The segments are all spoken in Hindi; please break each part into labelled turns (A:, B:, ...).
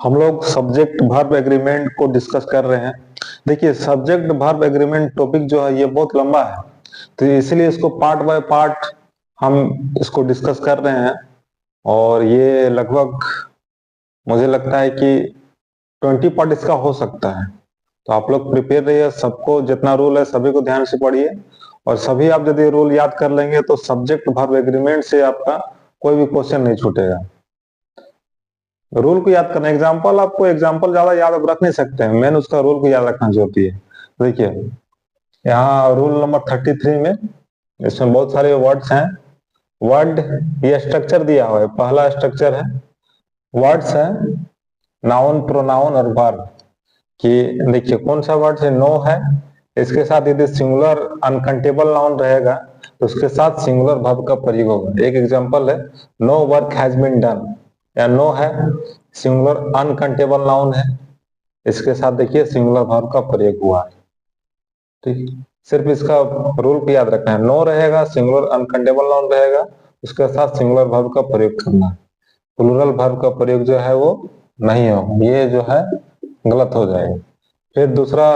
A: हम लोग सब्जेक्ट वर्ब एग्रीमेंट को डिस्कस कर रहे हैं। देखिए, सब्जेक्ट वर्ब एग्रीमेंट टॉपिक जो है ये बहुत लंबा है, तो इसलिए इसको पार्ट बाय पार्ट हम इसको डिस्कस कर रहे हैं। और ये लगभग मुझे लगता है कि 20 पार्ट इसका हो सकता है। तो आप लोग प्रिपेयर रहिए, सबको जितना रूल है सभी को ध्यान से पढ़िए, और सभी आप यदि रूल याद कर लेंगे तो सब्जेक्ट वर्ब एग्रीमेंट से आपका कोई भी क्वेश्चन नहीं छूटेगा। रूल को याद करना, एग्जाम्पल आपको एग्जाम्पल ज्यादा याद आप रख नहीं सकते हैं, मेन उसका रूल को याद रखना जरूरी है। देखिए, यहाँ रूल नंबर 33 में इसमें बहुत सारे वर्ड्स हैं। वर्ड, ये स्ट्रक्चर दिया हुआ है। पहला स्ट्रक्चर है वर्ड्स है, नाउन, प्रोनाउन और वर्ब। कि देखिए कौन सा वर्ड है, नो है, इसके साथ यदि सिंगुलर अनकाउंटेबल नाउन रहेगा तो उसके साथ सिंगुलर वर्ब का प्रयोग होगा। एक एग्जांपल है, no work has been done, या नो है सिंगुलर अनकाउंटेबल नाउन है, इसके साथ देखिए सिंगुलर वर्ब का प्रयोग हुआ है। ठीक, सिर्फ इसका रूल को याद रखना है, नो रहेगा सिंगुलर अनकाउंटेबल नाउन रहेगा, उसके साथ सिंगुलर वर्ब का प्रयोग करना है। प्लूरल वर्ब का प्रयोग जो है वो नहीं होगा, ये जो है गलत हो जाएगा। फिर दूसरा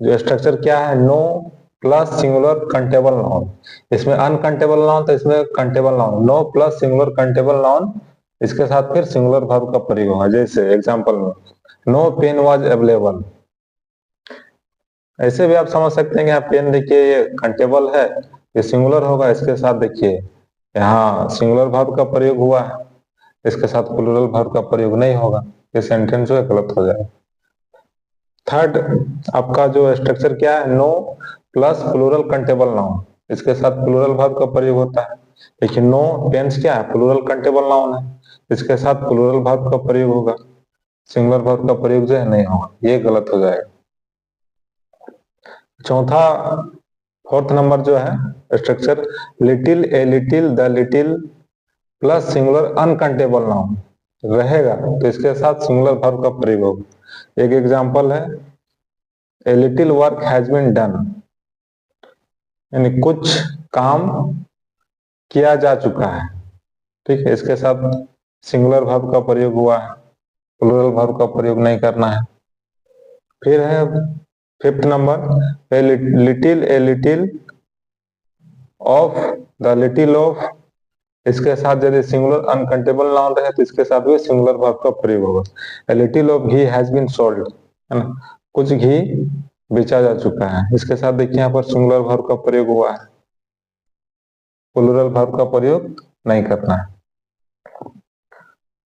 A: जो स्ट्रक्चर क्या है, no plus singular countable noun. इसमें अनकंटेबल नाउन तो इसमें countable noun, no plus singular countable noun, इसके साथ फिर सिंगुलर वर्ब का प्रयोग होगा। जैसे एग्जांपल में नो पेन वाज अवेलेबल, ऐसे भी आप समझ सकते हैं कि यहाँ पेन देखिए ये कंटेबल है, ये सिंगुलर होगा, इसके साथ देखिए यहाँ सिंगुलर वर्ब का प्रयोग हुआ है, इसके साथ प्लूरल वर्ब का प्रयोग नहीं होगा, ये सेंटेंस जो है गलत हो जाएगा। थर्ड आपका जो स्ट्रक्चर क्या है, no plus plural countable noun, इसके साथ प्लूरल वर्ब का प्रयोग होता है। देखिए नो पेन्स क्या है, प्लूरल कंटेबल नाउन है, इसके साथ प्लूरल वर्ब का प्रयोग होगा, सिंगुलर वर्ब का प्रयोग जो है नहीं होगा, ये गलत हो जाएगा। चौथा, फोर्थ नंबर जो है structure, little, a little, the little plus singular uncountable noun रहेगा तो इसके साथ सिंगुलर वर्ब का प्रयोग होगा। एक एग्जांपल है, a little work has been done, यानी कुछ काम किया जा चुका है। ठीक है, इसके साथ सिंगुलर वर्ब का प्रयोग हुआ है, प्लूरल वर्ब का प्रयोग नहीं करना है। फिर है fifth number, A little of, the little of, इसके साथ यदि सिंगुलर अनकाउंटेबल नाउन रहे तो इसके साथ भी सिंगुलर वर्ब का प्रयोग होगा। A little of ghee has been sold, है ना, कुछ घी बेचा जा चुका है, इसके साथ देखिए यहाँ पर सिंगुलर वर्ब का प्रयोग हुआ है, प्लूरल वर्ब का प्रयोग नहीं करना है।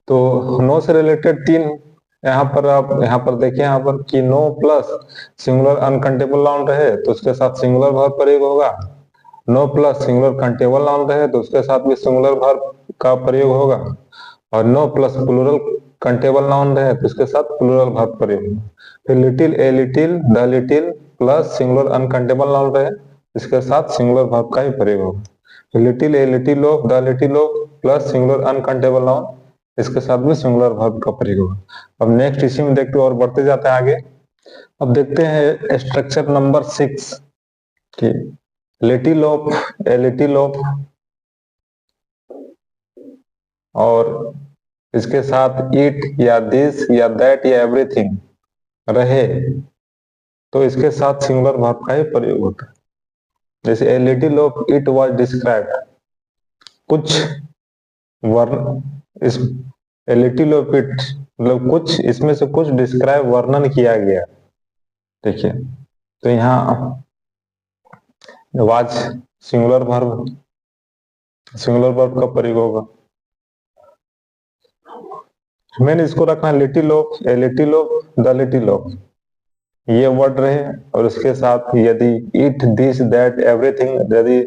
A: तो नो से रिलेटेड तीन यहाँ पर आप यहाँ पर देखिए, यहाँ पर कि no plus singular uncountable noun रहे तो उसके साथ सिंगुलर वर्ब प्रयोग होगा, no plus singular countable noun रहे तो उसके साथ भी सिंगुलर वर्ब का प्रयोग होगा, और no plus plural countable noun रहे तो उसके साथ प्लूरल वर्ब प्रयोग होगा। फिर little, a little, the little plus singular uncountable noun रहे, इसके साथ सिंगुलर वर्ब का ही प्रयोग होगा। फिर little, a little of, the little of plus singular uncountable noun, इसके साथ भी सिंगुलर वर्ब का प्रयोग होगा। अब नेक्स्ट इसी में देखते और बढ़ते जाते हैं आगे। अब देखते हैं स्ट्रक्चर नंबर 6 की, little of, A little of, और इसके साथ इट या दिस या दैट या एवरीथिंग रहे तो इसके साथ सिंगुलर वर्ब का ही प्रयोग होता है। जैसे ए little of it was described, कुछ वर्ण, इस ए लिटिल ऑफ इट मतलब कुछ, इसमें से कुछ डिस्क्राइब वर्णन किया गया। देखिए, तो यहाँ वाज सिंगुलर वर्ब का प्रयोग होगा। मैंने इसको रखना little of, A little of, the little of, ये वर्ड रहे और इसके साथ यदि इट, दिस, दैट, एवरीथिंग यदि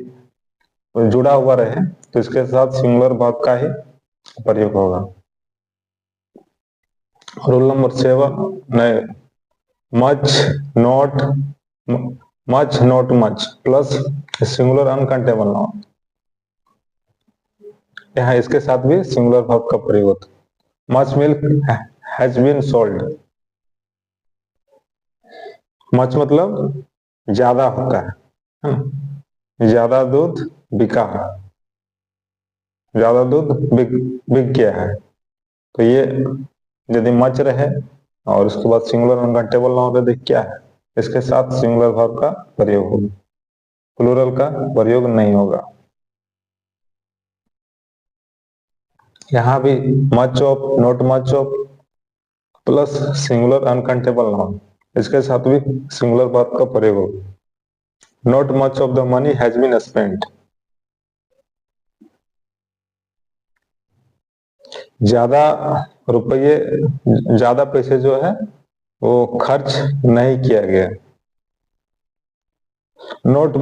A: जुड़ा हुआ रहे तो इसके साथ सिंगुलर वर्ब का ही प्रयोग होगा। रूल नंबर 7, नहीं, much not much plus singular uncountable noun, यहाँ इसके साथ भी सिंगुलर वर्ब का प्रयोग होता है। Much milk has been sold, much मतलब ज्यादा होता है, ज्यादा दूध बिका है, ज्यादा दूध बिक गया है, तो ये यदि मच रहे और उसके बाद सिंगुलर अनकाउंटेबल नाउन रहे, क्या है, इसके साथ सिंगुलर वर्ब का प्रयोग होगा, प्लूरल का प्रयोग नहीं होगा। यहाँ भी much of, not much of plus singular uncountable noun, इसके साथ भी सिंगुलर वर्ब का प्रयोग होगा। Not much of the money has been spent, ज्यादा रुपये, ज्यादा पैसे जो है वो खर्च नहीं किया गया। नोट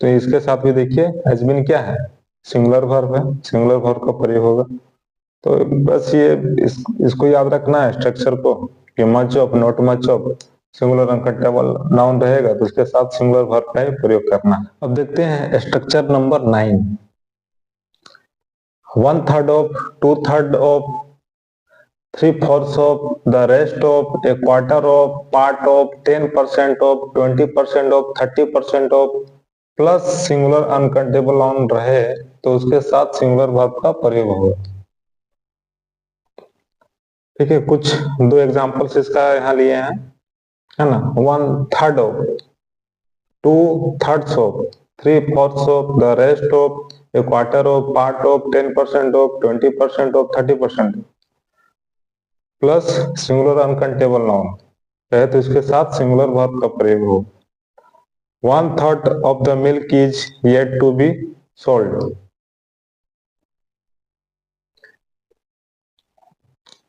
A: तो इसके साथ भी देखिए हैज बीन क्या है, सिंगुलर वर्ब है, सिंगुलर वर्ब का प्रयोग होगा। तो बस ये इसको याद रखना है स्ट्रक्चर को कि much of, not much of, singular uncountable noun रहेगा तो उसके साथ सिंगुलर वर्ब का ही प्रयोग करना है। अब देखते हैं structure number 9, 1/3 of, 2/3 of, 3/4 of, the rest of, a quarter of, part of, 10% of, 20% of, 30% of, plus singular uncountable noun रहे तो उसके साथ सिंगुलर वर्ब का प्रयोग होगा। ठीक है, कुछ दो एग्जांपल्स इसका यहाँ लिए हैं, है ना। 1/3 of, 2/3 of, 3/4 of, the rest of, a quarter of, part of, 10% of, 20% of, 30% of, plus singular uncountable noun है तो इसके साथ सिंगुलर वर्ब का प्रयोग हो। 1/3 of the milk is yet to be sold,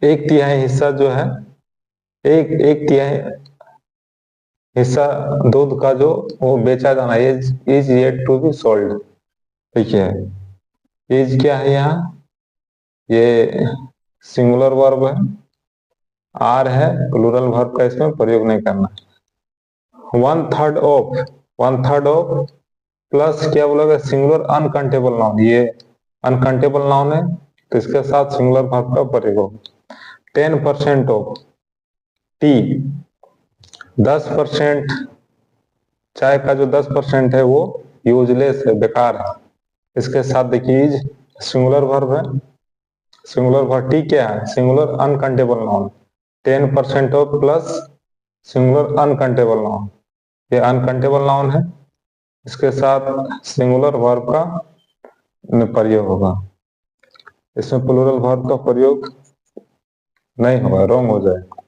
A: एक तिहाई हिस्सा जो है, एक तिहाई हिस्सा दूध का जो वो बेचा जाना, is yet to be sold. देखिए इज क्या है, यहाँ ये सिंगुलर वर्ब है, आर है, प्लूरल वर्ब का इसमें प्रयोग नहीं करना। 1/3 ऑफ, 1/3 ऑफ प्लस क्या बोलोगे, सिंगुलर अनकाउंटेबल नाउन, ये अनकाउंटेबल नाउन है तो इसके साथ सिंगुलर वर्ब का प्रयोग होगा। 10% ऑफ, टी 10%, चाय का जो 10% है वो यूजलेस है, बेकार है, इसके साथ देखिए इज सिंगुलर वर्ब है, सिंगुलर वर्ब, टी क्या है, singular uncountable noun, 10% of plus singular uncountable noun, ये अनकाउंटेबल नाउन है, इसके साथ सिंगुलर वर्ब का प्रयोग होगा, इसमें प्लूरल वर्ब का प्रयोग नहीं होगा, रॉन्ग हो जाएगा।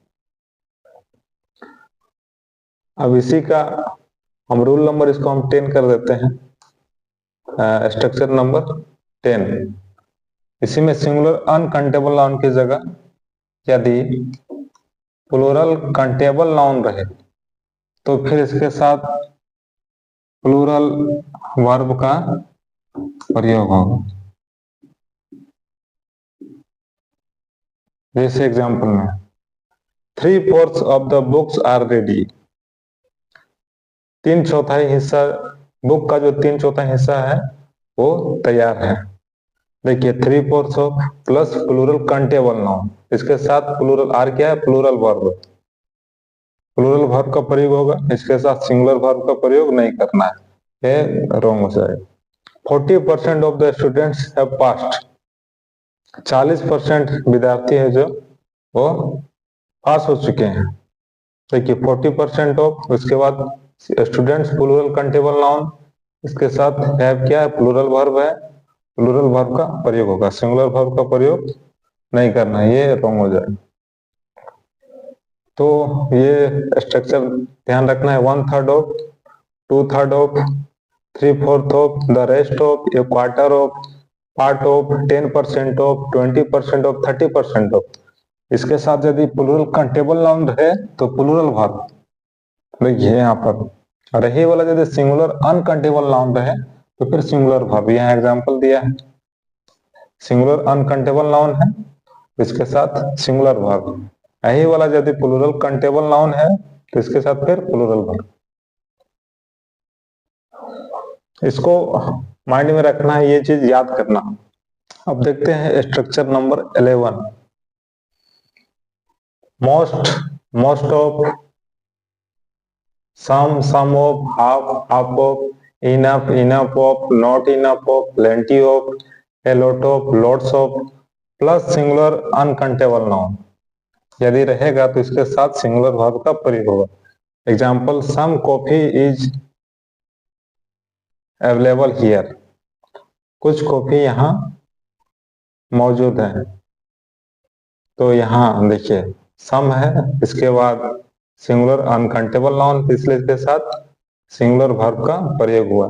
A: अब इसी का हम रूल नंबर इसको हम 10 कर देते हैं, स्ट्रक्चर नंबर 10। इसी में सिंगुलर अनकाउंटेबल नाउन की जगह यदि प्लूरल काउंटेबल नाउन रहे तो फिर इसके साथ प्लूरल वर्ब का प्रयोग होगा। जैसे एग्जांपल में 3/4 of the books are ready, 3/4 हिस्सा, बुक का जो 3/4 हिस्सा है वो तैयार है। देखिए 3/4 of plus plural countable noun, इसके साथ प्लूरल, आर क्या है, प्लूरल वर्ब, प्लूरल वर्ब का प्रयोग होगा, इसके साथ सिंगुलर वर्ब का प्रयोग नहीं करना है, ये रॉन्ग हो जाएगा। 40% of the students have passed, 40% विद्यार्थी है जो वो पास हो चुके हैं। देखिए 40% ऑफ, उसके बाद स्टूडेंट्स प्लूरल काउंटेबल नाउन, इसके साथ हैव क्या है, प्लूरल वर्ब है, प्लूरल वर्ब का प्रयोग होगा, सिंगुलर वर्ब का प्रयोग नहीं करना, ये रॉन्ग हो जाएगा। तो ये स्ट्रक्चर ध्यान रखना है, 1/3 of, 2/3 of, 3/4 of, the rest of, A quarter of, part of, 10% of, 20% of, 30% of, इसके साथ यदि प्लूरल काउंटेबल नाउन रहे तो प्लूरल वर्ब, देखिए यहाँ पर, और यही वाला यदि सिंगुलर अनकाउंटेबल नाउन रहे तो फिर सिंगुलर वर्ब, यहाँ एग्जांपल दिया है, सिंगुलर अनकाउंटेबल नाउन है इसके साथ सिंगुलर वर्ब, यही वाला यदि प्लूरल काउंटेबल नाउन है तो इसके साथ फिर प्लूरल वर्ब। इसको माइंड में रखना है, ये चीज याद करना। अब देखते हैं structure number 11, most of, some of, half of, enough of, not enough of, plenty of, a lot of, lots of, plus singular uncountable noun, यदि रहेगा तो इसके साथ सिंगुलर वर्ब का प्रयोग होगा। Example, some coffee is available here. कुछ कॉफी यहाँ मौजूद है। तो यहाँ देखिए सम है, इसके बाद सिंगुलर अनकाउंटेबल नाउन, इसलिए इसके साथ सिंगुलर वर्ब का प्रयोग हुआ,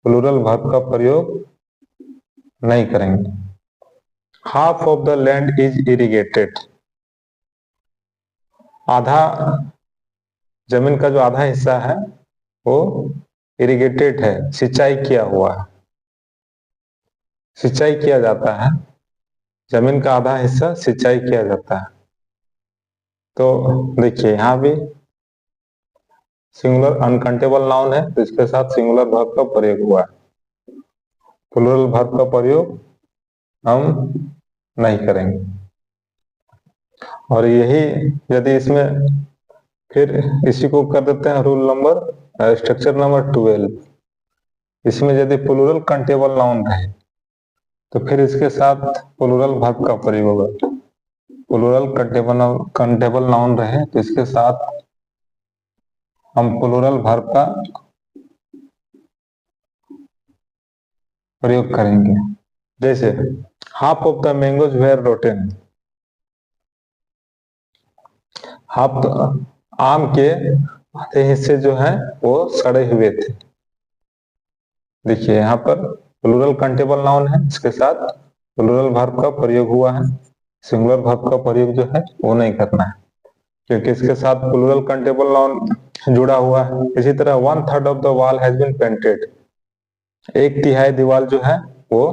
A: प्लूरल वर्ब का प्रयोग नहीं करेंगे। Half of the land is irrigated. आधा जमीन का जो आधा हिस्सा है वो इरिगेटेड है, सिंचाई किया हुआ है। सिंचाई किया जाता है, जमीन का आधा हिस्सा सिंचाई किया जाता है। तो देखिए यहाँ भी सिंगुलर अनकाउंटेबल नाउन है, तो इसके साथ सिंगुलर वर्ब का प्रयोग हुआ है। प्लूरल वर्ब का प्रयोग हम नहीं करेंगे। और यही यदि इसमें फिर इसी को कर देते हैं रूल नंबर स्ट्रक्चर नंबर 12। इसमें यदि प्लूरल काउंटेबल नाउन रहे तो फिर इसके साथ प्लूरल वर्ब का प्रयोग होगा। प्लूरल काउंटेबल नाउन रहे तो इसके साथ हम प्लूरल वर्ब का प्रयोग करेंगे। जैसे half of the mangoes were rotten. हाफ आम के आधे हिस्से जो है वो सड़े हुए थे। देखिए यहाँ पर प्लूरल काउंटेबल नाउन है, इसके साथ प्लूरल वर्ब का प्रयोग हुआ है। सिंगुलर वर्ब का प्रयोग जो है वो नहीं करना है, क्योंकि इसके साथ प्लूरल काउंटेबल नाउन जुड़ा हुआ है। इसी तरह 1/3 of the wall has been painted. 1/3 दीवार जो है वो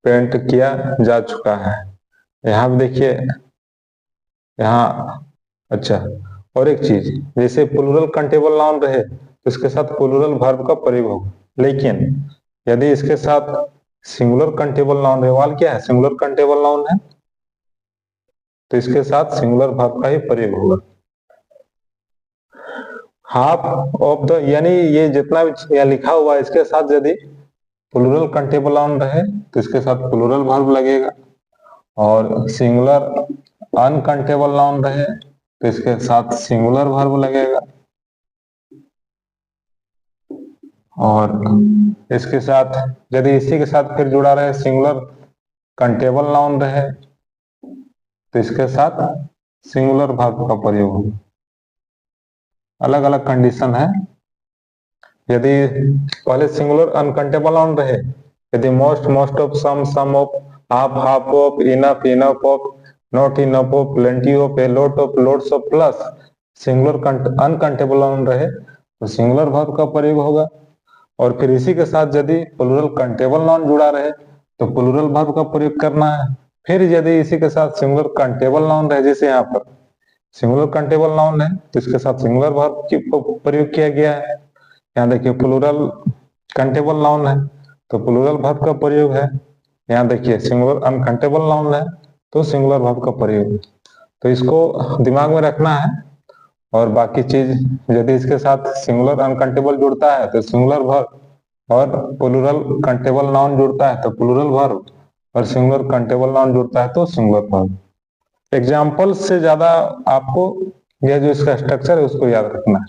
A: पेंट किया जा चुका है। यहाँ भी देखिए यहाँ अच्छा, और एक चीज, जैसे प्लूरल काउंटेबल नाउन रहे तो इसके साथ प्लूरल वर्ब का प्रयोग होगा, लेकिन यदि इसके साथ सिंगुलर काउंटेबल नाउन रहे, वाल क्या है सिंगुलर काउंटेबल नाउन है, तो इसके साथ सिंगुलर वर्ब का ही प्रयोग होगा। हाफ ऑफ द, यानी ये जितना भी यहाँ लिखा हुआ है इसके साथ यदि प्लूरल काउंटेबल नाउन रहे तो इसके साथ प्लूरल वर्ब लगेगा, और सिंगुलर अनकाउंटेबल नाउन रहे तो इसके साथ सिंगुलर वर्ब लगेगा। और इसके साथ यदि इसी के साथ फिर जुड़ा रहे सिंगुलर काउंटेबल नाउन रहे तो इसके साथ सिंगुलर वर्ब का प्रयोग होगा। अलग अलग कंडीशन है। यदि पहले सिंगुलर अनकाउंटेबल नाउन रहे, यदि most of, some of, half of, enough of, not enough of, plenty of, a lot of, lots of, plus singular uncountable noun रहे तो सिंगुलर वर्ब का प्रयोग होगा। और फिर इसी के साथ यदि प्लूरल काउंटेबल नाउन जुड़ा रहे तो प्लूरल वर्ब का प्रयोग करना है। फिर यदि इसी के साथ सिंगुलर काउंटेबल नाउन रहे, जैसे यहाँ पर सिंगुलर काउंटेबल नाउन है तो इसके साथ सिंगुलर वर्ब की प्रयोग किया गया है। यहाँ देखिए प्लूरल काउंटेबल नाउन है तो प्लूरल वर्ब का प्रयोग है। यहाँ देखिए सिंगुलर अनकाउंटेबल नाउन है तो सिंगुलर वर्ब का प्रयोग है। तो इसको दिमाग में रखना है। और बाकी चीज यदि इसके साथ सिंगुलर अनकाउंटेबल जुड़ता है तो सिंगुलर वर्ब, और प्लूरल काउंटेबल नाउन जुड़ता है तो प्लूरल वर्ब, और सिंगुलर काउंटेबल नाउन जुड़ता है तो सिंगुलर वर्ब। एग्जाम्पल से ज्यादा आपको यह जो इसका स्ट्रक्चर है उसको याद रखना है।